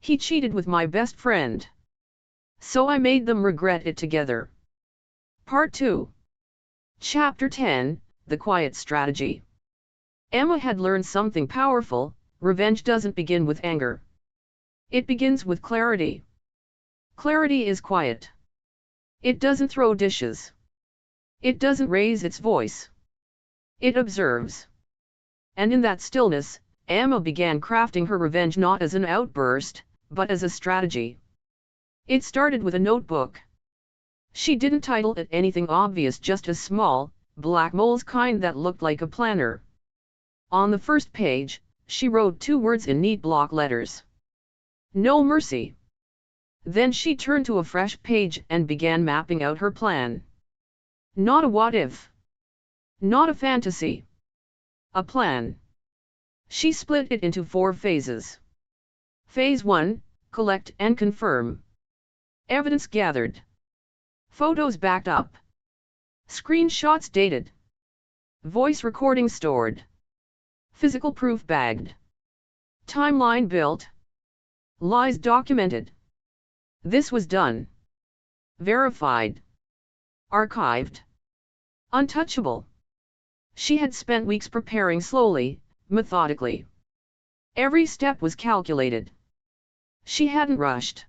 He cheated with my best friend. So I made them regret it together. Part 2. Chapter 10, The Quiet Strategy. Emma had learned something powerful. Revenge doesn't begin with anger. It begins with clarity. Clarity is quiet. It doesn't throw dishes. It doesn't raise its voice. It observes. And in that stillness, Emma began crafting her revenge not as an outburst, but as a strategy. It started with a notebook. She didn't title it anything obvious, just a small, black mole's kind that looked like a planner. On the first page, she wrote 2 words in neat block letters. No mercy. Then she turned to a fresh page and began mapping out her plan. Not a what if. Not a fantasy. A plan. She split it into 4 phases. Phase 1, collect and confirm. Evidence gathered. Photos backed up. Screenshots dated. Voice recording stored. Physical proof bagged. Timeline built. Lies documented. This was done. Verified. Archived. Untouchable. She had spent weeks preparing slowly, methodically. Every step was calculated. She hadn't rushed.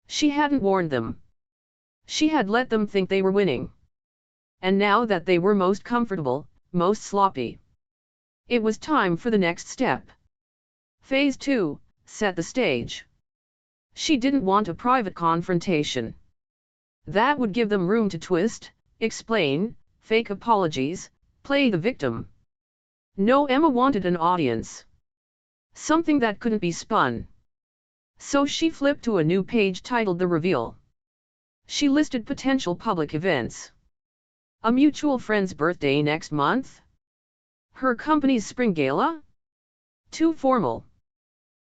She hadn't warned them. She had let them think they were winning. And now that they were most comfortable, most sloppy, it was time for the next step. Phase 2, set the stage. She didn't want a private confrontation. That would give them room to twist, explain, fake apologies, play the victim. No, Emma wanted an audience. Something that couldn't be spun. So she flipped to a new page titled The Reveal. She listed potential public events. A mutual friend's birthday next month? Her company's spring gala? Too formal.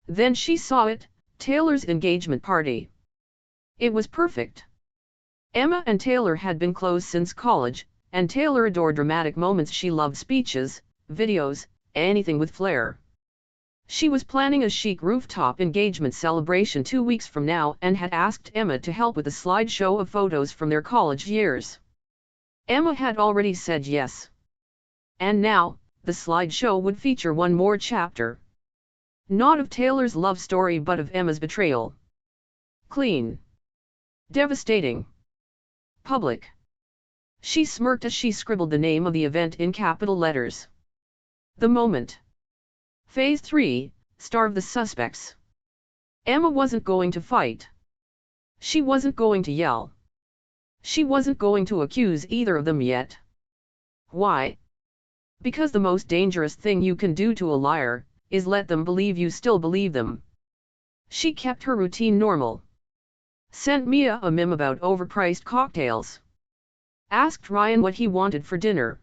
Then she saw it, Taylor's engagement party. It was perfect. Emma and Taylor had been close since college, and Taylor adored dramatic moments. She loved speeches, videos, anything with flair. She was planning a chic rooftop engagement celebration 2 weeks from now and had asked Emma to help with a slideshow of photos from their college years. Emma had already said yes. And now, the slideshow would feature one more chapter. Not of Taylor's love story but of Emma's betrayal. Clean. Devastating. Public. She smirked as she scribbled the name of the event in capital letters. The moment. Phase 3, starve the suspects. Emma wasn't going to fight. She wasn't going to yell. She wasn't going to accuse either of them yet. Why? Because the most dangerous thing you can do to a liar is let them believe you still believe them. She kept her routine normal. Sent Mia a meme about overpriced cocktails. Asked Ryan what he wanted for dinner.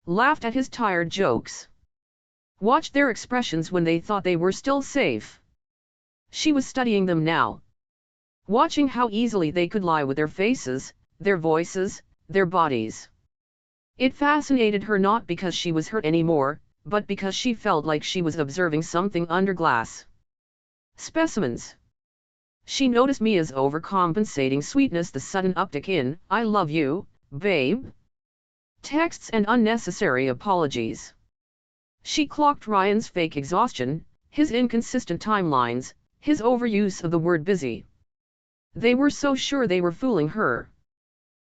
Laughed at his tired jokes. Watched their expressions when they thought they were still safe. She was studying them now. Watching how easily they could lie with their faces, their voices, their bodies. It fascinated her not because she was hurt anymore, but because she felt like she was observing something under glass. Specimens. She noticed Mia's overcompensating sweetness, the sudden uptick in, "I love you, babe" texts and unnecessary apologies. She clocked Ryan's fake exhaustion, his inconsistent timelines, his overuse of the word busy. They were so sure they were fooling her.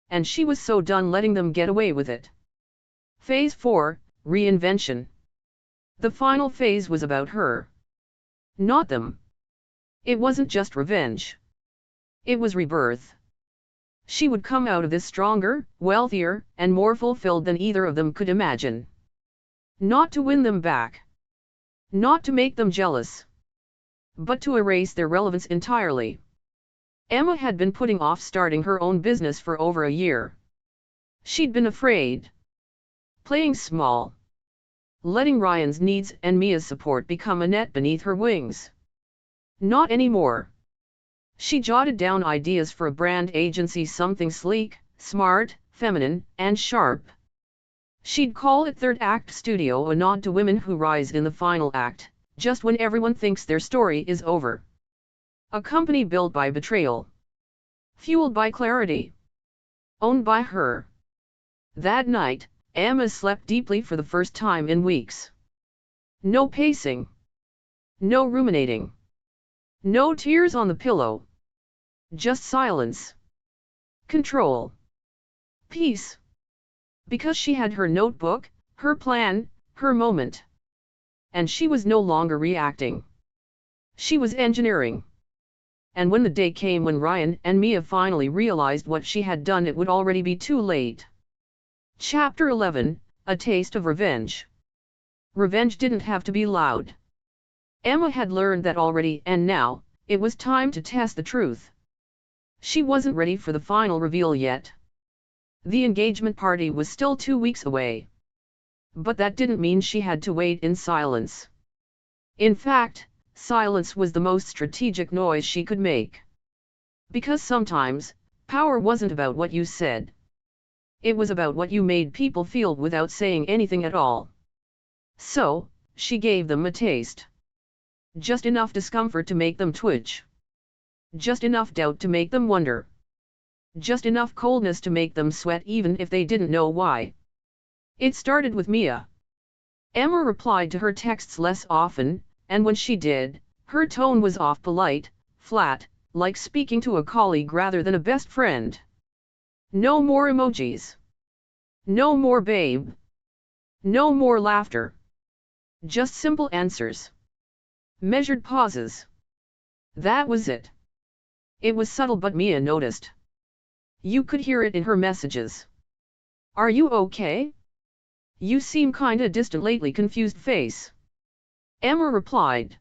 And she was so done letting them get away with it. Phase 4, reinvention. The final phase was about her. Not them. It wasn't just revenge. It was rebirth. She would come out of this stronger, wealthier, and more fulfilled than either of them could imagine. Not to win them back. Not to make them jealous. But to erase their relevance entirely. Emma had been putting off starting her own business for over a year. She'd been afraid. Playing small. Letting Ryan's needs and Mia's support become a net beneath her wings. Not anymore. She jotted down ideas for a brand agency, something sleek, smart, feminine, and sharp. She'd call it Third Act Studio, a nod to women who rise in the final act, just when everyone thinks their story is over. A company built by betrayal. Fueled by clarity. Owned by her. That night, Emma slept deeply for the first time in weeks. No pacing. No ruminating. No tears on the pillow. Just silence. Control. Peace. Because she had her notebook, her plan, her moment. And she was no longer reacting. She was engineering. And when the day came when Ryan and Mia finally realized what she had done, it would already be too late. Chapter 11, A Taste of Revenge. Revenge didn't have to be loud. Emma had learned that already, and now, it was time to test the truth. She wasn't ready for the final reveal yet. The engagement party was still 2 weeks away. But that didn't mean she had to wait in silence. In fact, silence was the most strategic noise she could make. Because sometimes, power wasn't about what you said. It was about what you made people feel without saying anything at all. So, she gave them a taste. Just enough discomfort to make them twitch. Just enough doubt to make them wonder. Just enough coldness to make them sweat even if they didn't know why. It started with Mia. Emma replied to her texts less often, and when she did, her tone was off, polite, flat, like speaking to a colleague rather than a best friend. No more emojis. No more babe. No more laughter. Just simple answers. Measured pauses. That was it. It was subtle, but Mia noticed. You could hear it in her messages. Are you okay? You seem kinda distant lately, confused face. Emma replied.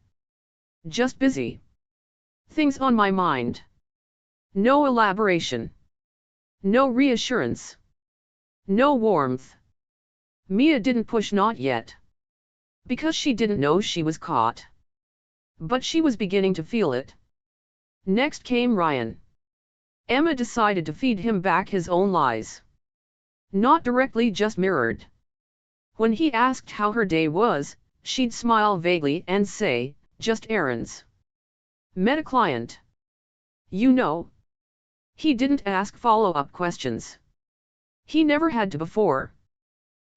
Just busy. Things on my mind. No elaboration. No reassurance. No warmth. Mia didn't push, not yet. Because she didn't know she was caught. But she was beginning to feel it. Next came Ryan. Emma decided to feed him back his own lies. Not directly, just mirrored. When he asked how her day was, she'd smile vaguely and say, just errands. Met a client. You know. He didn't ask follow-up questions. He never had to before.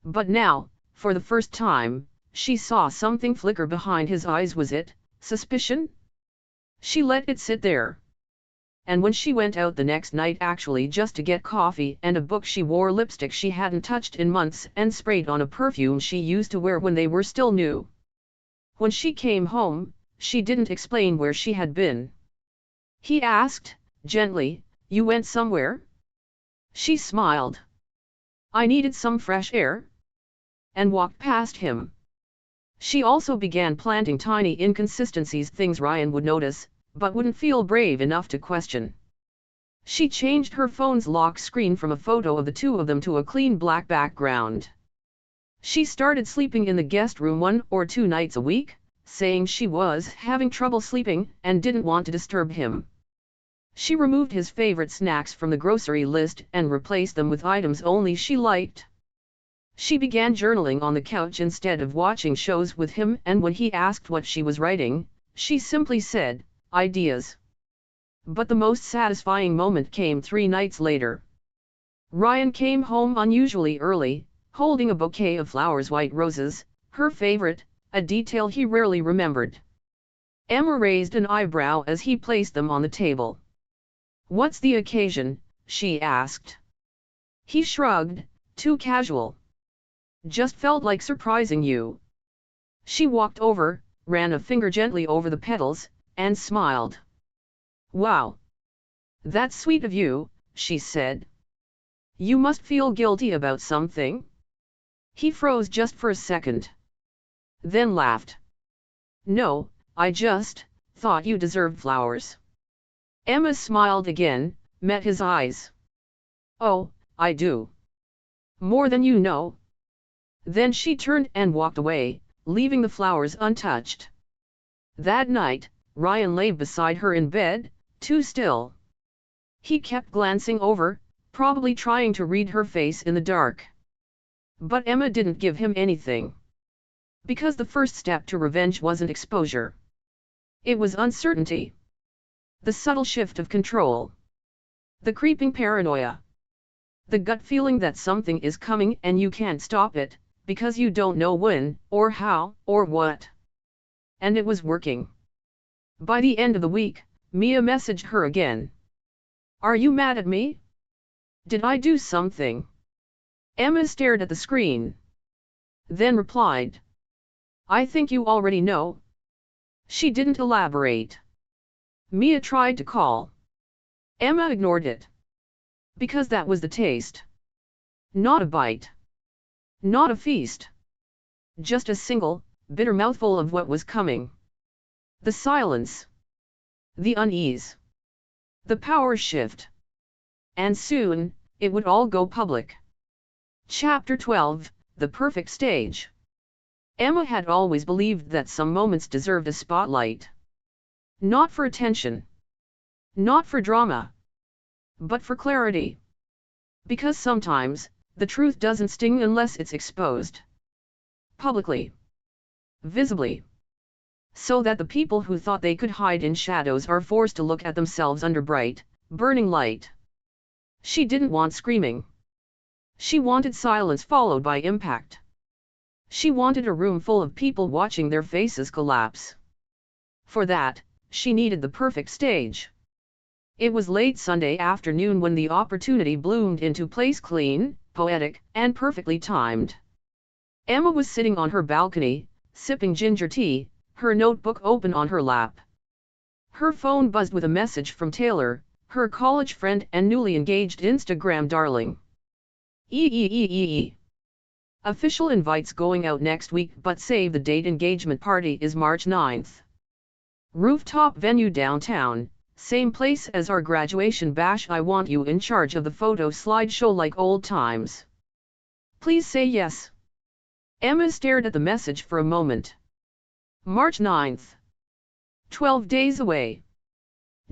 But now, for the first time, she saw something flicker behind his eyes. Was it suspicion? She let it sit there. And when she went out the next night, actually just to get coffee and a book, she wore lipstick she hadn't touched in months and sprayed on a perfume she used to wear when they were still new. When she came home, she didn't explain where she had been. He asked, gently, you went somewhere? She smiled. I needed some fresh air. And walked past him. She also began planting tiny inconsistencies, things Ryan would notice, but wouldn't feel brave enough to question. She changed her phone's lock screen from a photo of the two of them to a clean black background. She started sleeping in the guest room 1 or 2 nights a week, saying she was having trouble sleeping and didn't want to disturb him. She removed his favorite snacks from the grocery list and replaced them with items only she liked. She began journaling on the couch instead of watching shows with him, and when he asked what she was writing, she simply said, ideas. But the most satisfying moment came 3 nights later. Ryan came home unusually early, holding a bouquet of flowers, white roses, her favorite, a detail he rarely remembered. Emma raised an eyebrow as he placed them on the table. What's the occasion? She asked. He shrugged, too casual. Just felt like surprising you. She walked over, ran a finger gently over the petals, and smiled. Wow. That's sweet of you, she said. You must feel guilty about something? He froze just for a second. Then laughed. No, I just thought you deserved flowers. Emma smiled again, met his eyes. Oh, I do. More than you know. Then she turned and walked away, leaving the flowers untouched. That night, Ryan lay beside her in bed, too still. He kept glancing over, probably trying to read her face in the dark. But Emma didn't give him anything. Because the first step to revenge wasn't exposure. It was uncertainty. The subtle shift of control. The creeping paranoia. The gut feeling that something is coming and you can't stop it, because you don't know when, or how, or what. And it was working. By the end of the week, Mia messaged her again. "Are you mad at me? Did I do something?" Emma stared at the screen. Then replied, "I think you already know." She didn't elaborate. Mia tried to call. Emma ignored it. Because that was the taste. Not a bite. Not a feast. Just a single, bitter mouthful of what was coming. The silence. The unease. The power shift. And soon, it would all go public. Chapter 12, The Perfect Stage. Emma had always believed that some moments deserved a spotlight. Not for attention. Not for drama. But for clarity. Because sometimes, the truth doesn't sting unless it's exposed. Publicly. Visibly. So that the people who thought they could hide in shadows are forced to look at themselves under bright, burning light. She didn't want screaming. She wanted silence followed by impact. She wanted a room full of people watching their faces collapse. For that, she needed the perfect stage. It was late Sunday afternoon when the opportunity bloomed into place, clean, poetic, and perfectly timed. Emma was sitting on her balcony, sipping ginger tea, her notebook open on her lap. Her phone buzzed with a message from Taylor, her college friend and newly engaged Instagram darling. Official invites going out next week, but save the date. Engagement party is March 9th. Rooftop venue downtown, same place as our graduation bash. I want you in charge of the photo slideshow like old times. Please say yes. Emma stared at the message for a moment. March 9th. 12 days away.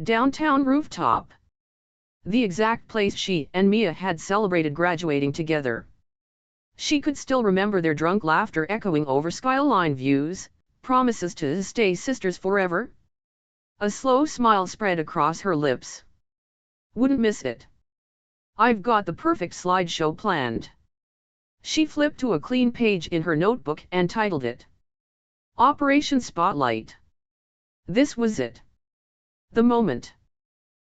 Downtown rooftop. The exact place she and Mia had celebrated graduating together. She could still remember their drunk laughter echoing over skyline views, promises to stay sisters forever. A slow smile spread across her lips. Wouldn't miss it. I've got the perfect slideshow planned. She flipped to a clean page in her notebook and titled it Operation Spotlight. This was it. The moment.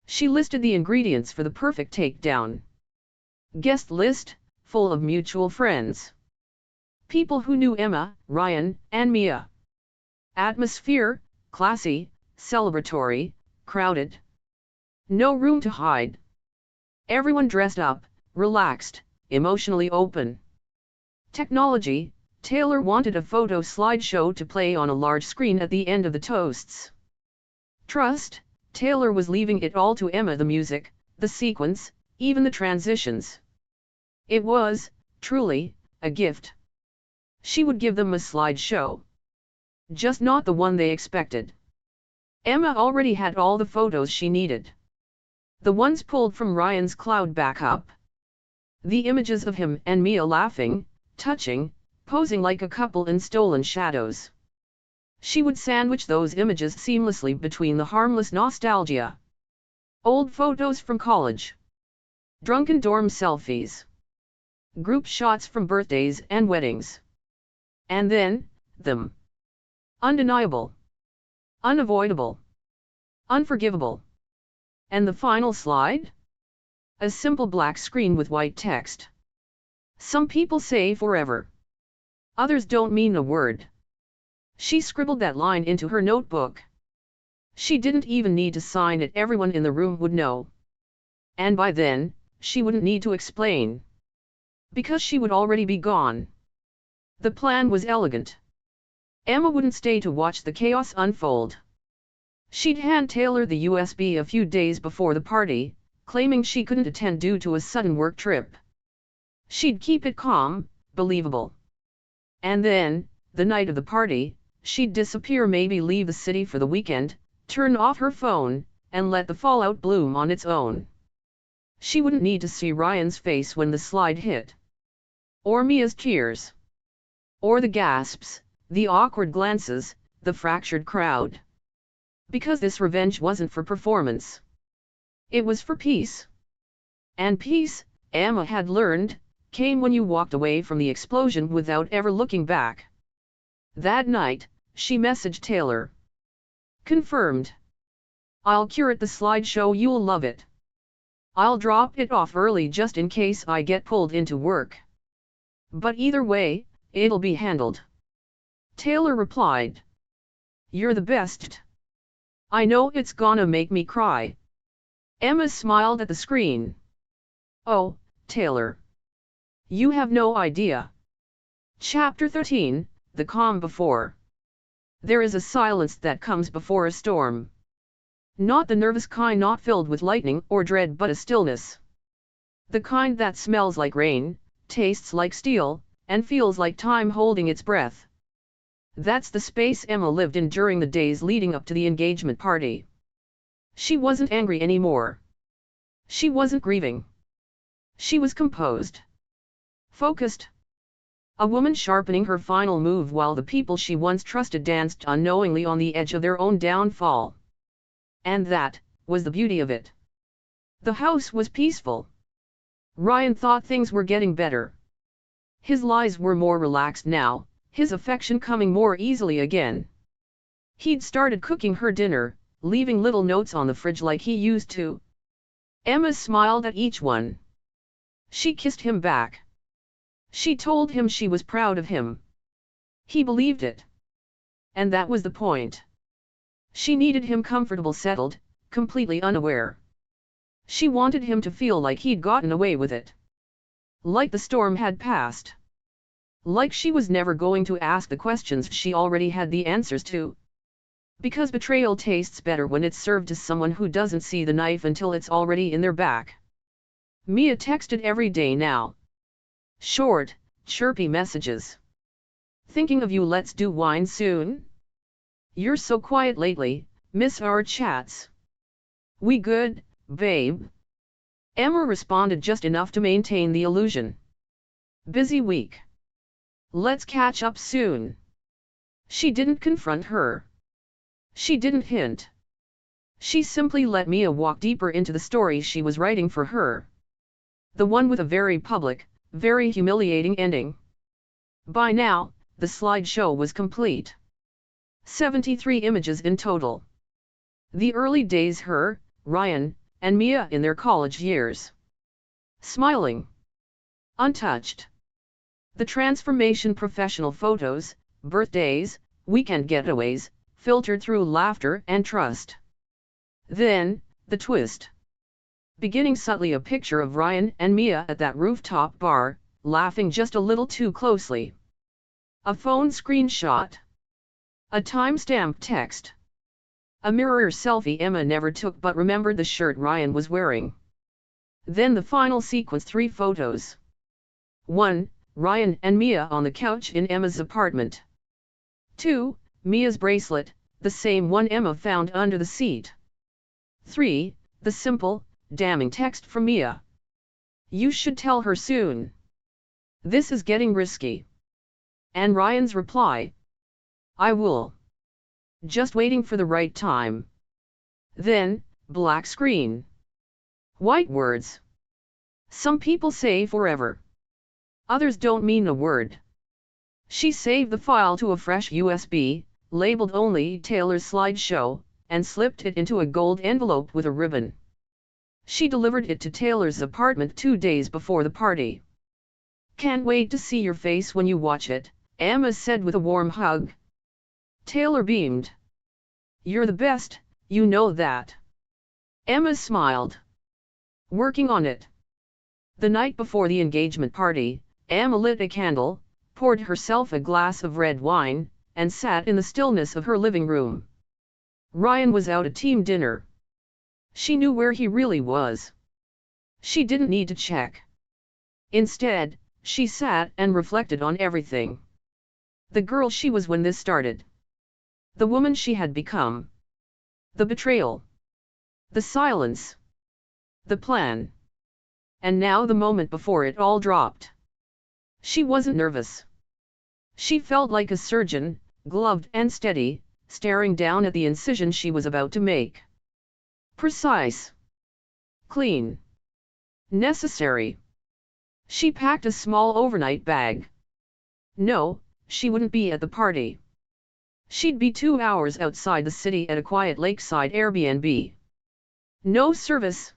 She listed the ingredients for the perfect takedown. Guest list, full of mutual friends. People who knew Emma, Ryan, and Mia. Atmosphere, classy, celebratory, crowded. No room to hide. Everyone dressed up, relaxed, emotionally open. Technology, Taylor wanted a photo slideshow to play on a large screen at the end of the toasts. Trust, Taylor was leaving it all to Emma, the music, the sequence, even the transitions. It was, truly, a gift. She would give them a slideshow. Just not the one they expected. Emma already had all the photos she needed. The ones pulled from Ryan's cloud backup. The images of him and Mia laughing, touching, posing like a couple in stolen shadows. She would sandwich those images seamlessly between the harmless nostalgia. Old photos from college. Drunken dorm selfies. Group shots from birthdays and weddings. And then, them. Undeniable. Unavoidable. Unforgivable. And the final slide? A simple black screen with white text. Some people say forever. Others don't mean a word. She scribbled that line into her notebook. She didn't even need to sign it. Everyone in the room would know. And by then, she wouldn't need to explain. Because she would already be gone. The plan was elegant. Emma wouldn't stay to watch the chaos unfold. She'd hand Taylor the USB a few days before the party, claiming she couldn't attend due to a sudden work trip. She'd keep it calm, believable. And then, the night of the party, she'd disappear, maybe leave the city for the weekend, turn off her phone, and let the fallout bloom on its own. She wouldn't need to see Ryan's face when the slide hit. Or Mia's tears. Or the gasps, the awkward glances, the fractured crowd. Because this revenge wasn't for performance. It was for peace. And peace, Emma had learned, came when you walked away from the explosion without ever looking back. That night, she messaged Taylor. Confirmed. I'll curate the slideshow, you'll love it. I'll drop it off early just in case I get pulled into work. But either way, it'll be handled. Taylor replied. You're the best. I know it's gonna make me cry. Emma smiled at the screen. Oh, Taylor. You have no idea. Chapter 13, The Calm Before. There is a silence that comes before a storm. Not the nervous kind, not filled with lightning or dread, but a stillness. The kind that smells like rain, tastes like steel, and feels like time holding its breath. That's the space Emma lived in during the days leading up to the engagement party. She wasn't angry anymore. She wasn't grieving. She was composed. Focused. A woman sharpening her final move while the people she once trusted danced unknowingly on the edge of their own downfall. And that was the beauty of it. The house was peaceful. Ryan thought things were getting better. His lies were more relaxed now, his affection coming more easily again. He'd started cooking her dinner, leaving little notes on the fridge like he used to. Emma smiled at each one. She kissed him back. She told him she was proud of him. He believed it. And that was the point. She needed him comfortable, settled, completely unaware. She wanted him to feel like he'd gotten away with it. Like the storm had passed. Like she was never going to ask the questions she already had the answers to. Because betrayal tastes better when it's served to someone who doesn't see the knife until it's already in their back. Mia texted every day now. Short, chirpy messages. Thinking of you, let's do wine soon? You're so quiet lately, miss our chats. We good, babe? Emma responded just enough to maintain the illusion. Busy week. Let's catch up soon. She didn't confront her. She didn't hint. She simply let Mia walk deeper into the story she was writing for her. The one with a very public, very humiliating ending. By now, the slideshow was complete. 73 images in total. The early days, her, Ryan, and Mia in their college years. Smiling. Untouched. The transformation, professional photos, birthdays, weekend getaways, filtered through laughter and trust. Then, the twist. Beginning subtly, a picture of Ryan and Mia at that rooftop bar, laughing just a little too closely. A phone screenshot. A time-stamped text. A mirror selfie Emma never took but remembered the shirt Ryan was wearing. Then the final sequence, 3 photos. 1. Ryan and Mia on the couch in Emma's apartment. 2. Mia's bracelet, the same one Emma found under the seat. 3. The simple, damning text from Mia. You should tell her soon. This is getting risky. And Ryan's reply. I will. Just waiting for the right time. Then, black screen. White words. Some people say forever. Others don't mean a word. She saved the file to a fresh USB, labeled only Taylor's slideshow, and slipped it into a gold envelope with a ribbon. She delivered it to Taylor's apartment 2 days before the party. Can't wait to see your face when you watch it, Emma said with a warm hug. Taylor beamed. You're the best, you know that. Emma smiled. Working on it. The night before the engagement party, Emma lit a candle, poured herself a glass of red wine, and sat in the stillness of her living room. Ryan was out at team dinner. She knew where he really was. She didn't need to check. Instead, she sat and reflected on everything. The girl she was when this started. The woman she had become. The betrayal. The silence. The plan. And now the moment before it all dropped. She wasn't nervous. She felt like a surgeon, gloved and steady, staring down at the incision she was about to make. Precise. Clean. Necessary. She packed a small overnight bag. No, she wouldn't be at the party. She'd be 2 hours outside the city at a quiet lakeside Airbnb. No service.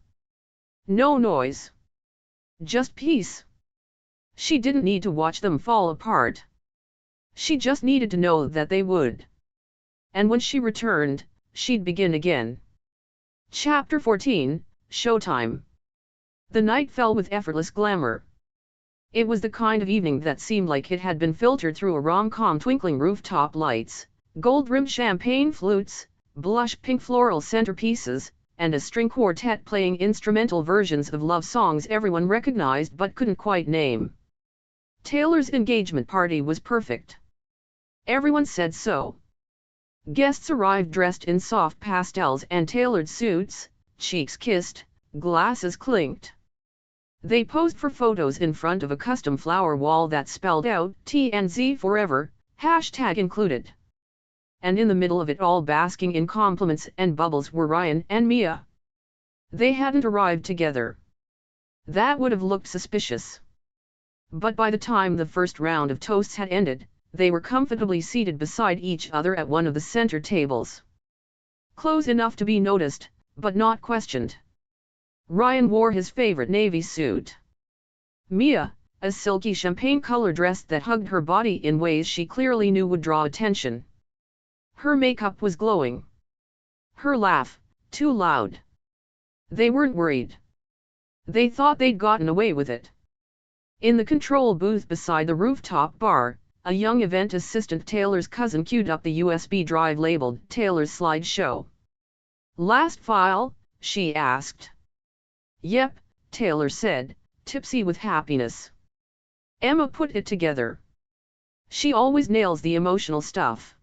No noise. Just peace. She didn't need to watch them fall apart. She just needed to know that they would. And when she returned, she'd begin again. Chapter 14, Showtime. The night fell with effortless glamour. It was the kind of evening that seemed like it had been filtered through a rom-com. Twinkling rooftop lights, gold-rimmed champagne flutes, blush pink floral centerpieces, and a string quartet playing instrumental versions of love songs everyone recognized but couldn't quite name. Taylor's engagement party was perfect. Everyone said so. Guests arrived dressed in soft pastels and tailored suits, cheeks kissed, glasses clinked. They posed for photos in front of a custom flower wall that spelled out TNZ forever, hashtag included. And in the middle of it all, basking in compliments and bubbles, were Ryan and Mia. They hadn't arrived together. That would have looked suspicious. But by the time the first round of toasts had ended, they were comfortably seated beside each other at one of the center tables. Close enough to be noticed, but not questioned. Ryan wore his favorite navy suit. Mia, a silky champagne-colored dress that hugged her body in ways she clearly knew would draw attention. Her makeup was glowing. Her laugh, too loud. They weren't worried. They thought they'd gotten away with it. In the control booth beside the rooftop bar, a young event assistant, Taylor's cousin, queued up the USB drive labeled Taylor's slideshow. Last file? She asked. Yep, Taylor said, tipsy with happiness. Emma put it together. She always nails the emotional stuff.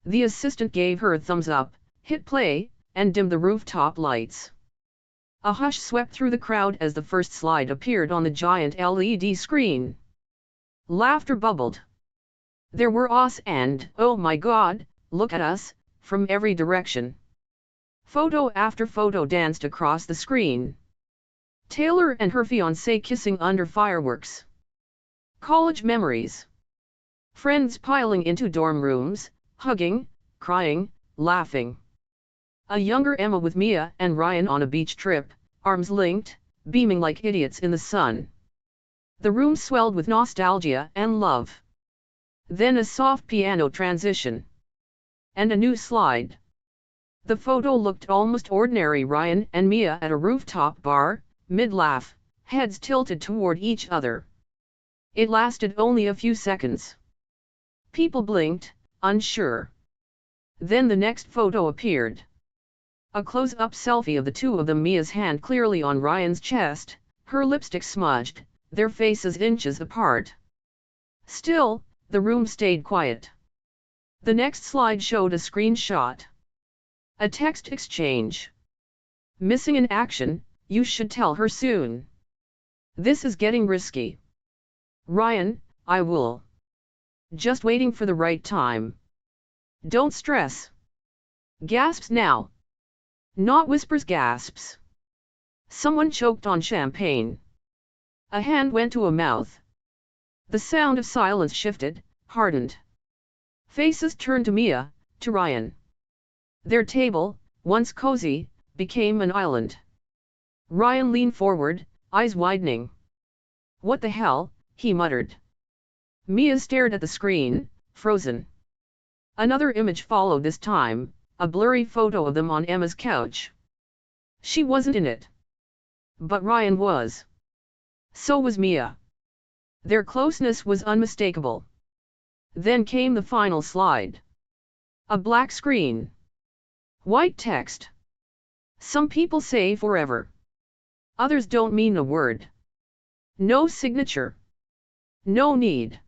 The assistant gave her a thumbs up, hit play, and dimmed the rooftop lights. A hush swept through the crowd as the first slide appeared on the giant LED screen. Laughter bubbled. There were ahs and, "Oh my God, look at us," from every direction. Photo after photo danced across the screen. Taylor and her fiancé kissing under fireworks. College memories. Friends piling into dorm rooms, hugging, crying, laughing. A younger Emma with Mia and Ryan on a beach trip, arms linked, beaming like idiots in the sun. The room swelled with nostalgia and love. Then a soft piano transition. And a new slide. The photo looked almost ordinary. Ryan and Mia at a rooftop bar, mid-laugh, heads tilted toward each other. It lasted only a few seconds. People blinked, unsure. Then the next photo appeared. A close-up selfie of the two of them, Mia's hand clearly on Ryan's chest, her lipstick smudged, their faces inches apart. Still, the room stayed quiet. The next slide showed a screenshot. A text exchange. Missing in action, you should tell her soon. This is getting risky. Ryan, I will. Just waiting for the right time. Don't stress. Gasps now. Not whispers, gasps. Someone choked on champagne. A hand went to a mouth. The sound of silence shifted, hardened. Faces turned to Mia, to Ryan. Their table, once cozy, became an island. Ryan leaned forward, eyes widening. What the hell, he muttered. Mia stared at the screen, frozen. Another image followed, this time, a blurry photo of them on Emma's couch. She wasn't in it. But Ryan was. So was Mia. Their closeness was unmistakable. Then came the final slide. A black screen. White text. Some people say forever. Others don't mean a word. No signature. No need.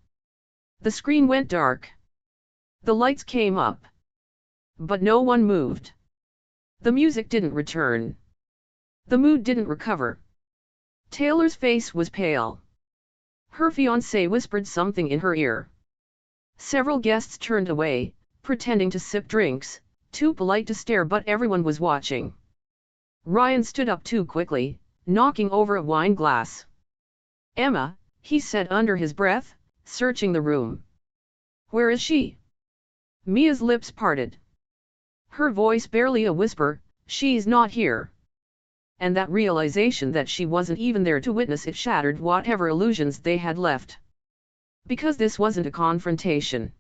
The screen went dark. The lights came up. But no one moved. The music didn't return. The mood didn't recover. Taylor's face was pale. Her fiancé whispered something in her ear. Several guests turned away, pretending to sip drinks, too polite to stare, but everyone was watching. Ryan stood up too quickly, knocking over a wine glass. "Emma," he said under his breath, searching the room. "Where is she?" Mia's lips parted. Her voice barely a whisper, "She's not here." And that realization that she wasn't even there to witness it shattered whatever illusions they had left. Because this wasn't a confrontation.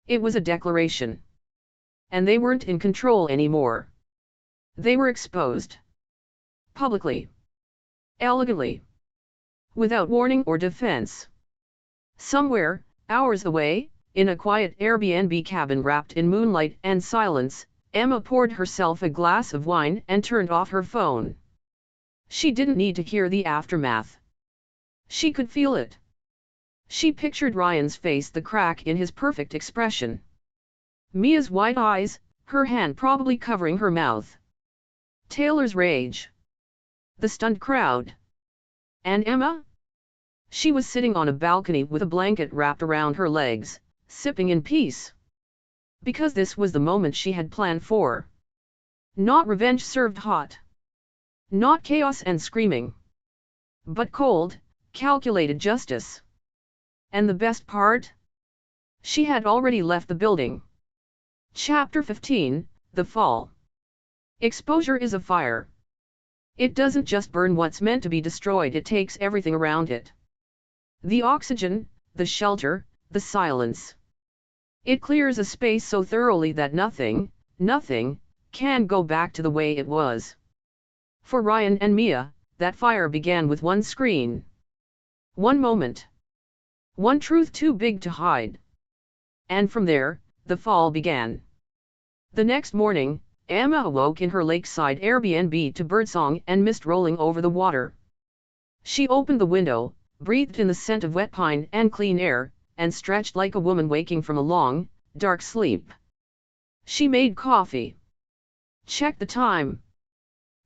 It was a declaration. And they weren't in control anymore. They were exposed. Publicly. Elegantly. Without warning or defense. Somewhere, hours away, in a quiet Airbnb cabin wrapped in moonlight and silence, Emma poured herself a glass of wine and turned off her phone. She didn't need to hear the aftermath. She could feel it. She pictured Ryan's face, the crack in his perfect expression. Mia's wide eyes, her hand probably covering her mouth. Taylor's rage. The stunned crowd. And Emma? She was sitting on a balcony with a blanket wrapped around her legs, sipping in peace. Because this was the moment she had planned for. Not revenge served hot. Not chaos and screaming. But cold, calculated justice. And the best part? She had already left the building. Chapter 15, The Fall. Exposure is a fire. It doesn't just burn what's meant to be destroyed, it takes everything around it. The oxygen, the shelter, the silence. It clears a space so thoroughly that nothing can go back to the way it was. For Ryan and Mia, that fire began with one screen. One moment. One truth too big to hide. And from there, the fall began. The next morning, Emma awoke in her lakeside Airbnb to birdsong and mist rolling over the water. She opened the window, breathed in the scent of wet pine and clean air, and stretched like a woman waking from a long, dark sleep. She made coffee. Checked the time.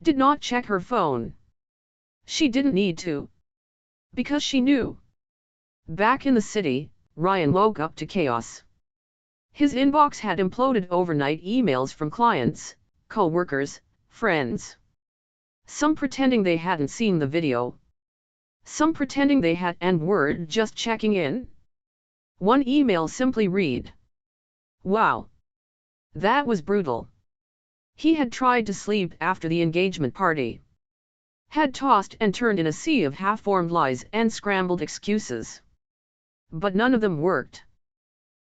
Did not check her phone. She didn't need to. Because she knew. Back in the city, Ryan woke up to chaos. His inbox had imploded overnight, emails from clients, co-workers, friends. Some pretending they hadn't seen the video. Some pretending they had and were just checking in. One email simply read, "Wow. That was brutal." He had tried to sleep after the engagement party. Had tossed and turned in a sea of half-formed lies and scrambled excuses. But none of them worked.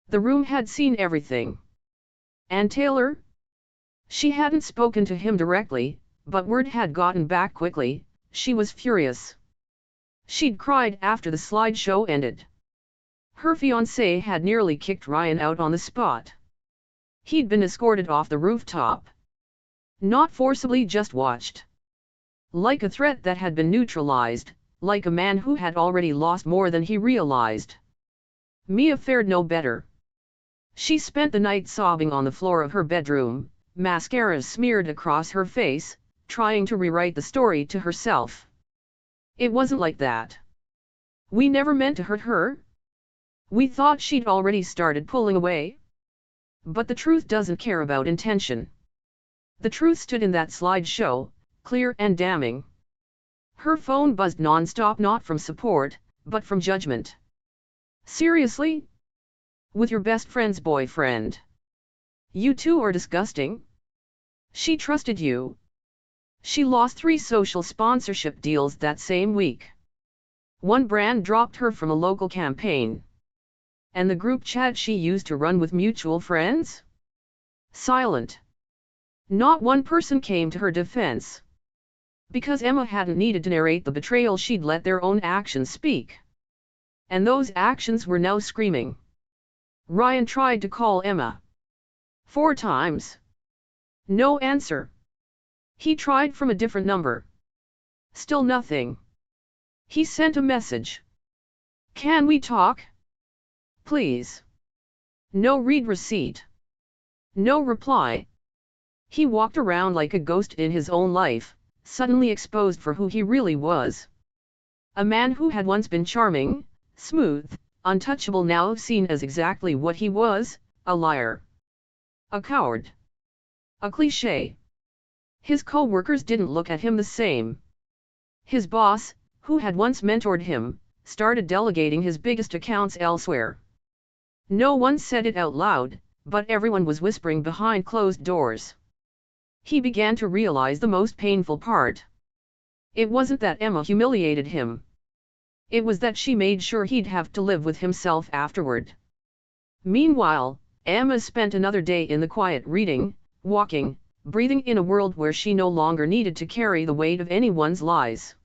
The room had seen everything. And Taylor? She hadn't spoken to him directly, but word had gotten back quickly. She was furious. She'd cried after the slideshow ended. Her fiancé had nearly kicked Ryan out on the spot. He'd been escorted off the rooftop. Not forcibly, just watched. Like a threat that had been neutralized, like a man who had already lost more than he realized. Mia fared no better. She spent the night sobbing on the floor of her bedroom, mascara smeared across her face, trying to rewrite the story to herself. It wasn't like that. We never meant to hurt her. We thought she'd already started pulling away. But the truth doesn't care about intention. The truth stood in that slideshow, clear and damning. Her phone buzzed non-stop, not from support, but from judgment. Seriously? With your best friend's boyfriend? You two are disgusting. She trusted you. She lost 3 social sponsorship deals that same week. One brand dropped her from a local campaign. And the group chat she used to run with mutual friends? Silent. Not one person came to her defense. Because Emma hadn't needed to narrate the betrayal, she'd let their own actions speak. And those actions were now screaming. Ryan tried to call Emma 4 times. No answer. He tried from a different number. Still nothing. He sent a message. "Can we talk? Please." No read receipt. No reply. He walked around like a ghost in his own life, suddenly exposed for who he really was. A man who had once been charming, smooth, untouchable, now seen as exactly what he was, a liar. A coward. A cliché. His co-workers didn't look at him the same. His boss, who had once mentored him, started delegating his biggest accounts elsewhere. No one said it out loud, but everyone was whispering behind closed doors. He began to realize the most painful part. It wasn't that Emma humiliated him. It was that she made sure he'd have to live with himself afterward. Meanwhile, Emma spent another day in the quiet reading, walking, breathing in a world where she no longer needed to carry the weight of anyone's lies.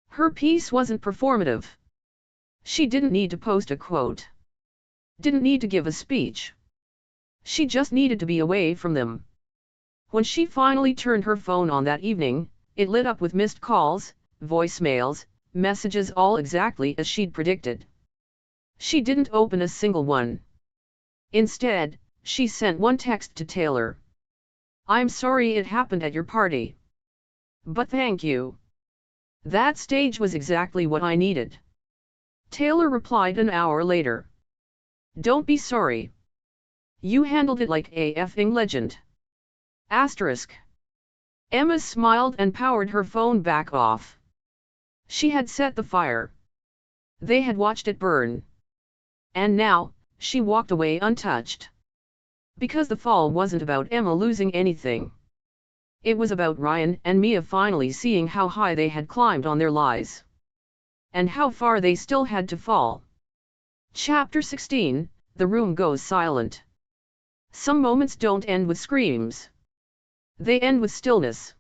Her peace wasn't performative. She didn't need to post a quote. Didn't need to give a speech. She just needed to be away from them. When she finally turned her phone on that evening, it lit up with missed calls, voicemails, messages, all exactly as she'd predicted. She didn't open a single one. Instead, she sent one text to Taylor. "I'm sorry it happened at your party. But thank you. That stage was exactly what I needed." Taylor replied an hour later. "Don't be sorry. You handled it like a effing legend." Asterisk. Emma smiled and powered her phone back off. She had set the fire. They had watched it burn. And now, she walked away untouched. Because the fall wasn't about Emma losing anything. It was about Ryan and Mia finally seeing how high they had climbed on their lies. And how far they still had to fall. Chapter 16, The room goes silent. Some moments don't end with screams. They end with stillness.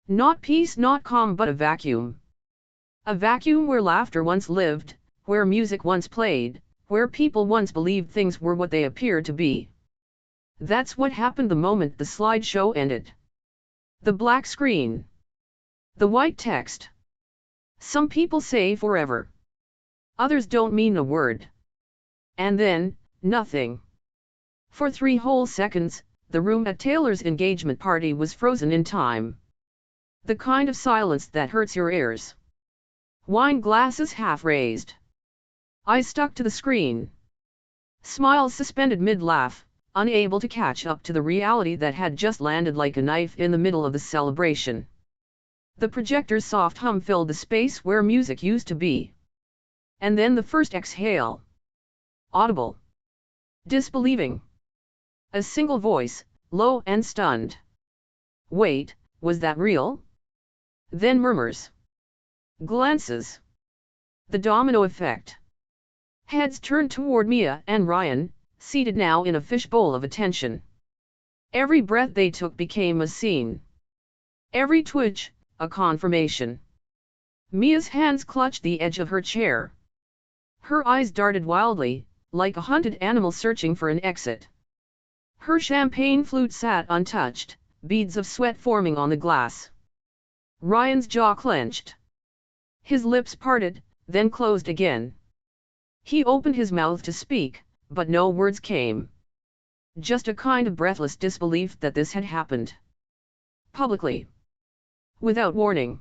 Not peace, not calm, but a vacuum. A vacuum where laughter once lived, where music once played, where people once believed things were what they appeared to be. That's what happened the moment the slideshow ended. The black screen. The white text. Some people say forever. Others don't mean a word. And then, nothing. For 3 whole seconds, the room at Taylor's engagement party was frozen in time. The kind of silence that hurts your ears. Wine glasses half raised. Eyes stuck to the screen. Smiles suspended mid-laugh, unable to catch up to the reality that had just landed like a knife in the middle of the celebration. The projector's soft hum filled the space where music used to be. And then the first exhale. Audible. Disbelieving. A single voice, low and stunned. Wait, was that real? Then murmurs. Glances. The domino effect. Heads turned toward Mia and Ryan, seated now in a fishbowl of attention. Every breath they took became a scene. Every twitch, a confirmation. Mia's hands clutched the edge of her chair. Her eyes darted wildly, like a hunted animal searching for an exit. Her champagne flute sat untouched, beads of sweat forming on the glass. Ryan's jaw clenched. His lips parted, then closed again. He opened his mouth to speak, but no words came. Just a kind of breathless disbelief that this had happened. Publicly. Without warning.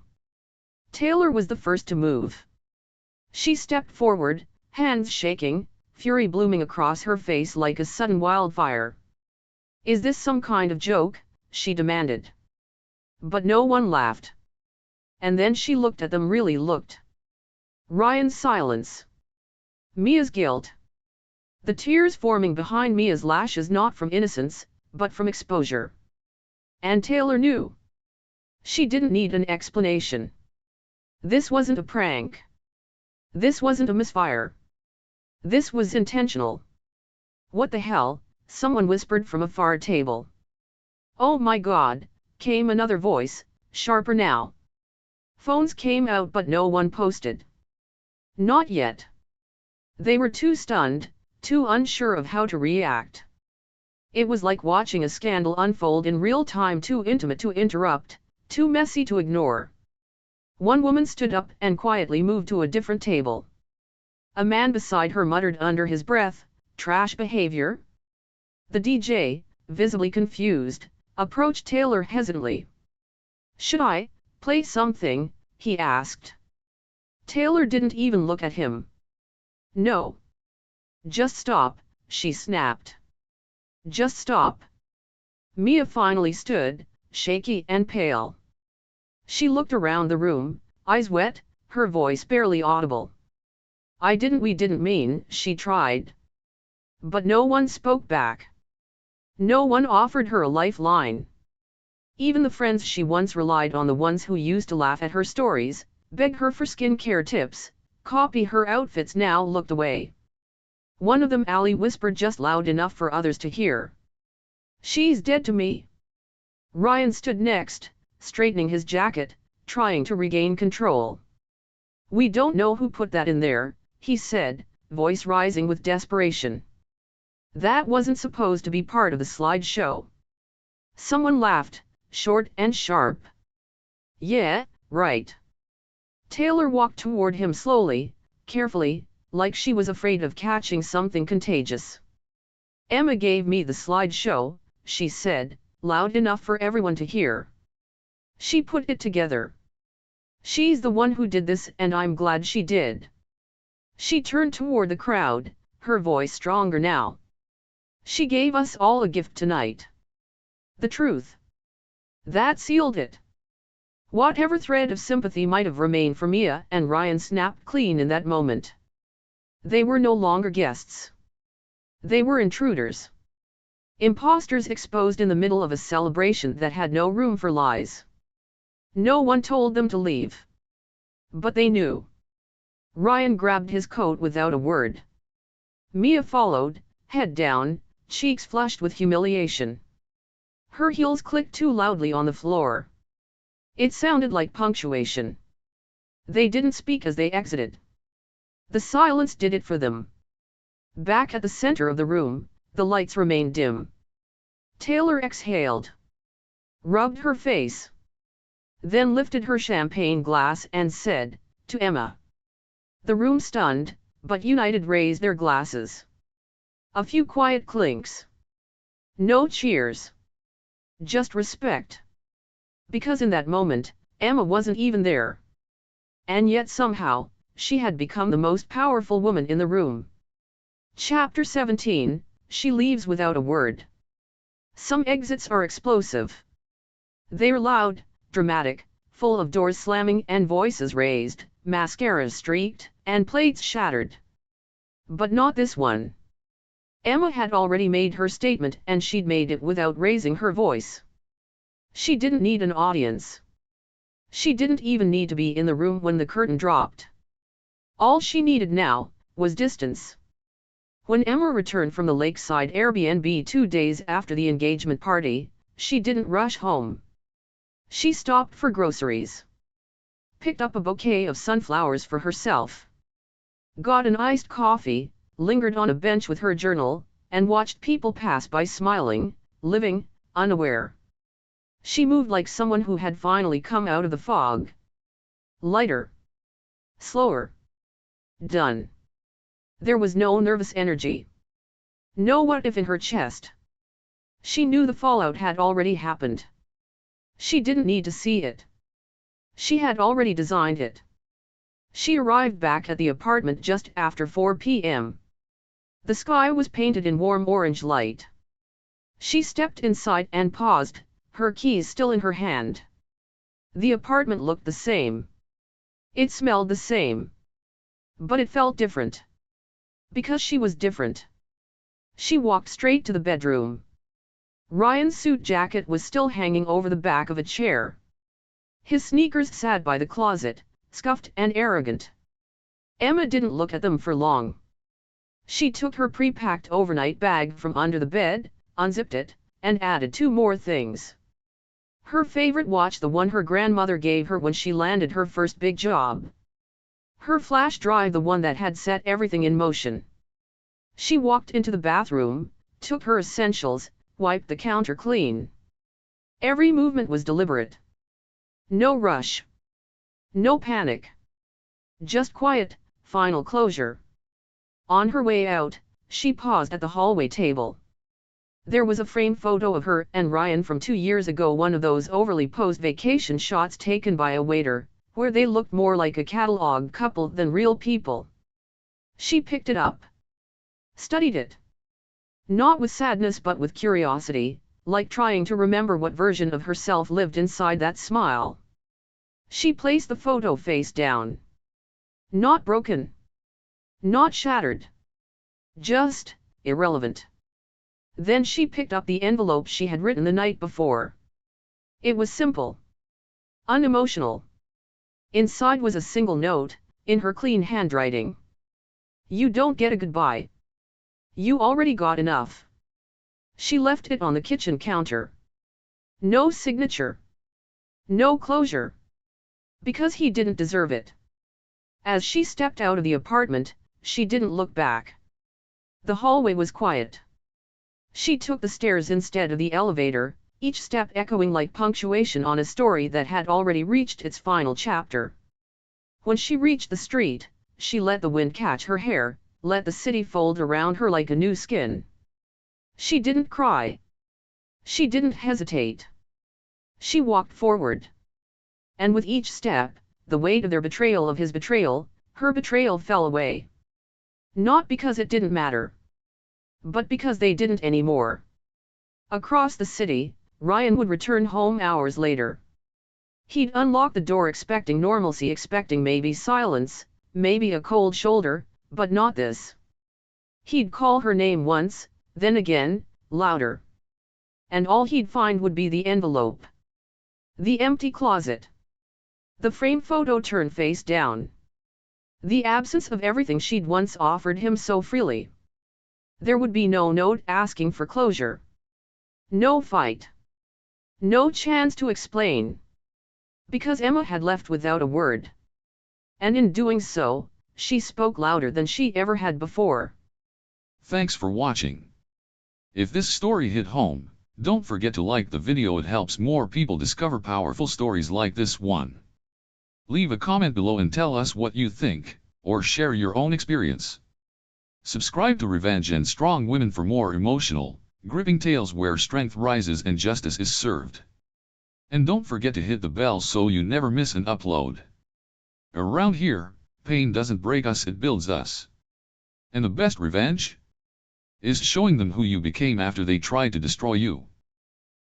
Taylor was the first to move. She stepped forward, hands shaking, fury blooming across her face like a sudden wildfire. "Is this some kind of joke?" she demanded. But no one laughed. And then she looked at them, really looked. Ryan's silence. Mia's guilt. The tears forming behind Mia's lashes, not from innocence, but from exposure. And Taylor knew. She didn't need an explanation. This wasn't a prank. This wasn't a misfire. This was intentional. "What the hell?" someone whispered from a far table. "Oh my God," came another voice, sharper now. Phones came out but no one posted. Not yet. They were too stunned, too unsure of how to react. It was like watching a scandal unfold in real time, too intimate to interrupt, too messy to ignore. One woman stood up and quietly moved to a different table. A man beside her muttered under his breath, "Trash behavior?" The DJ, visibly confused, approached Taylor hesitantly. "Should I play something?" he asked. Taylor didn't even look at him. "No. Just stop," she snapped. "Just stop." Mia finally stood, shaky and pale. She looked around the room, eyes wet, her voice barely audible. We didn't mean," she tried. But no one spoke back. No one offered her a lifeline. Even the friends she once relied on, the ones who used to laugh at her stories, beg her for skincare tips, copy her outfits, now looked away. One of them, Ali, whispered just loud enough for others to hear. "She's dead to me." Ryan stood next, straightening his jacket, trying to regain control. "We don't know who put that in there," he said, voice rising with desperation. "That wasn't supposed to be part of the slideshow." Someone laughed, short and sharp. "Yeah, right." Taylor walked toward him slowly, carefully, like she was afraid of catching something contagious. "Emma gave me the slideshow," she said, loud enough for everyone to hear. "She put it together. She's the one who did this, and I'm glad she did." She turned toward the crowd, her voice stronger now. "She gave us all a gift tonight. The truth. That sealed it." Whatever thread of sympathy might have remained for Mia and Ryan snapped clean in that moment. They were no longer guests. They were intruders. Imposters exposed in the middle of a celebration that had no room for lies. No one told them to leave. But they knew. Ryan grabbed his coat without a word. Mia followed, head down, cheeks flushed with humiliation. Her heels clicked too loudly on the floor. It sounded like punctuation. They didn't speak as they exited. The silence did it for them. Back at the center of the room, the lights remained dim. Taylor exhaled. Rubbed her face. Then lifted her champagne glass and said, "To Emma." The room stunned, but united raised their glasses. A few quiet clinks. No cheers. Just respect. Because in that moment, Emma wasn't even there. And yet somehow, she had become the most powerful woman in the room. Chapter 17, She leaves without a word. Some exits are explosive. They're loud, dramatic, full of doors slamming and voices raised, mascara streaked, and plates shattered. But not this one. Emma had already made her statement, and she'd made it without raising her voice. She didn't need an audience. She didn't even need to be in the room when the curtain dropped. All she needed now was distance. When Emma returned from the lakeside Airbnb 2 days after the engagement party, she didn't rush home. She stopped for groceries. Picked up a bouquet of sunflowers for herself. Got an iced coffee, lingered on a bench with her journal, and watched people pass by smiling, living, unaware. She moved like someone who had finally come out of the fog. Lighter. Slower. Done. There was no nervous energy. No what if in her chest. She knew the fallout had already happened. She didn't need to see it. She had already designed it. She arrived back at the apartment just after 4 p.m. The sky was painted in warm orange light. She stepped inside and paused, her keys still in her hand. The apartment looked the same. It smelled the same. But it felt different. Because she was different. She walked straight to the bedroom. Ryan's suit jacket was still hanging over the back of a chair. His sneakers sat by the closet, scuffed and arrogant. Emma didn't look at them for long. She took her pre-packed overnight bag from under the bed, unzipped it, and added 2 more things. Her favorite watch, the one her grandmother gave her when she landed her first big job. Her flash drive, the one that had set everything in motion. She walked into the bathroom, took her essentials, wiped the counter clean. Every movement was deliberate. No rush. No panic. Just quiet, final closure. On her way out, she paused at the hallway table. There was a framed photo of her and Ryan from 2 years ago, one of those overly posed vacation shots taken by a waiter, where they looked more like a catalog couple than real people. She picked it up. Studied it. Not with sadness but with curiosity, like trying to remember what version of herself lived inside that smile. She placed the photo face down. Not broken. Not shattered. Just irrelevant. Then she picked up the envelope she had written the night before. It was simple. Unemotional. Inside was a single note, in her clean handwriting. You don't get a goodbye. You already got enough. She left it on the kitchen counter. No signature. No closure. Because he didn't deserve it. As she stepped out of the apartment, she didn't look back. The hallway was quiet. She took the stairs instead of the elevator, each step echoing like punctuation on a story that had already reached its final chapter. When she reached the street, she let the wind catch her hair, let the city fold around her like a new skin. She didn't cry. She didn't hesitate. She walked forward. And with each step, the weight of their betrayal of his betrayal, her betrayal fell away. Not because it didn't matter, but because they didn't anymore. Across the city, Ryan would return home hours later. He'd unlock the door expecting normalcy, expecting maybe silence, maybe a cold shoulder, but not this. He'd call her name once, then again, louder. And all he'd find would be the envelope. The empty closet. The framed photo turned face down. The absence of everything she'd once offered him so freely. There would be no note asking for closure. No fight. No chance to explain. Because Emma had left without a word. And in doing so, she spoke louder than she ever had before. Thanks for watching. If this story hit home, don't forget to like the video. It helps more people discover powerful stories like this one. Leave a comment below and tell us what you think, or share your own experience. Subscribe to Revenge and Strong Women for more emotional, gripping tales where strength rises and justice is served. And don't forget to hit the bell so you never miss an upload. Around here, pain doesn't break us, it builds us. And the best revenge is showing them who you became after they tried to destroy you.